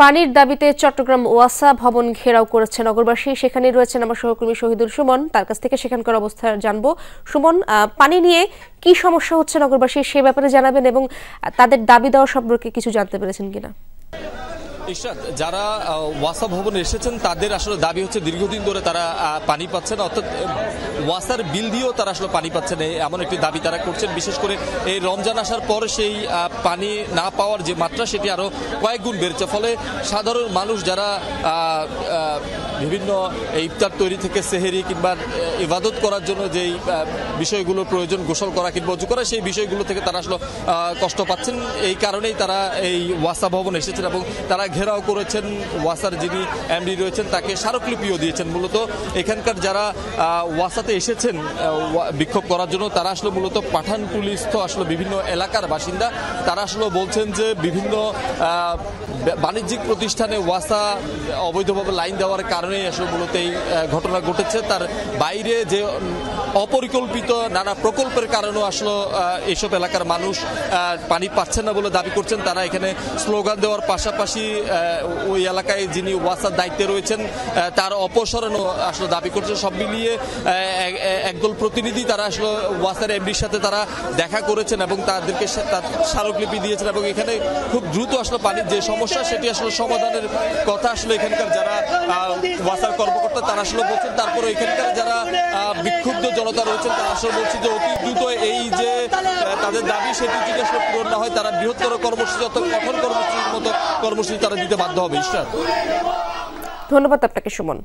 পানির দাবিতে চট্টগ্রাম ওয়াসা ভবন ঘেরাও করেছে নগরবাসী। সেখানে রয়েছেন আমার সহকর্মী শহীদুল সুমন, তার কাছ থেকে সেখানকার অবস্থা জানবো। সুমন, পানি নিয়ে কি সমস্যা হচ্ছে নগরবাসী সে ব্যাপারে জানাবেন এবং তাদের দাবি দেওয়া সম্পর্কে কিছু জানতে পেরেছেন কিনা? ইশরাত, যারা ওয়াসা ভবনে এসেছেন তাদের আসলে দাবি হচ্ছে দীর্ঘদিন ধরে তারা পানি পাচ্ছে না, অর্থাৎ ওয়াসার বিল দিয়েও তারা আসলে পানি পাচ্ছেন, এমন একটি দাবি তারা করছেন। বিশেষ করে এই রমজান আসার পর সেই পানি না পাওয়ার যে মাত্রা সেটি আরো কয়েক গুণ বেড়েছে। ফলে সাধারণ মানুষ যারা বিভিন্ন ইফতার তৈরি থেকে সেহেরি কিংবা ইবাদত করার জন্য যেই বিষয়গুলো প্রয়োজন, গোসল করা কিংবা অজু করা, সেই বিষয়গুলো থেকে তারা আসলে কষ্ট পাচ্ছেন। এই কারণেই তারা এই ওয়াসা ভবন এসেছেন এবং তারা ঘেরাও করেছেন। ওয়াসার যিনি এমডি রয়েছেন তাকে স্মারকলিপিও দিয়েছেন। মূলত এখানকার যারা ওয়াসাতে এসেছেন বিক্ষোভ করার জন্য তারা আসলে মূলত পাঠানটুলিস্থ আসলে বিভিন্ন এলাকার বাসিন্দা। তারা আসলে বলছেন যে বিভিন্ন বাণিজ্যিক প্রতিষ্ঠানে ওয়াসা অবৈধভাবে লাইন দেওয়ার কারণেই আসলে মূলত এই ঘটনা ঘটেছে। তার বাইরে যে অপরিকল্পিত নানা প্রকল্পের কারণেও আসলে এইসব এলাকার মানুষ পানি পাচ্ছেন না বলে দাবি করছেন। তারা এখানে স্লোগান দেওয়ার পাশাপাশি ওই এলাকায় যিনি ওয়াসার দায়িত্বে রয়েছেন তার অপসারণও আসলে দাবি করছেন। সব মিলিয়ে একদল প্রতিনিধি তারা আসলে ওয়াসার এমডির সাথে তারা দেখা করেছেন এবং তাদেরকে স্মারকলিপি দিয়েছেন এবং এখানে খুব দ্রুত আসলে পানির যে সমস্যা সেটি আসলে সমাধানের কথা আসলে এখানকার যারা ওয়াসার কর্মকর্তা তারা আসলে বলছেন। তারপরে এখানকার যারা বিক্ষুব্ধ জনতা রয়েছেন তারা আসলে বলছে যে অতি দ্রুত এই যে তাদের দাবি সেটি যদি আসলে পূরণ না হয় তারা বৃহত্তর কর্মসূচি অর্থাৎ কঠোর কর্মসূচির মতো কর্মসূচি তারা দিতে বাধ্য হবে। ইশরাত, ধন্যবাদ আপনাকে সুমন।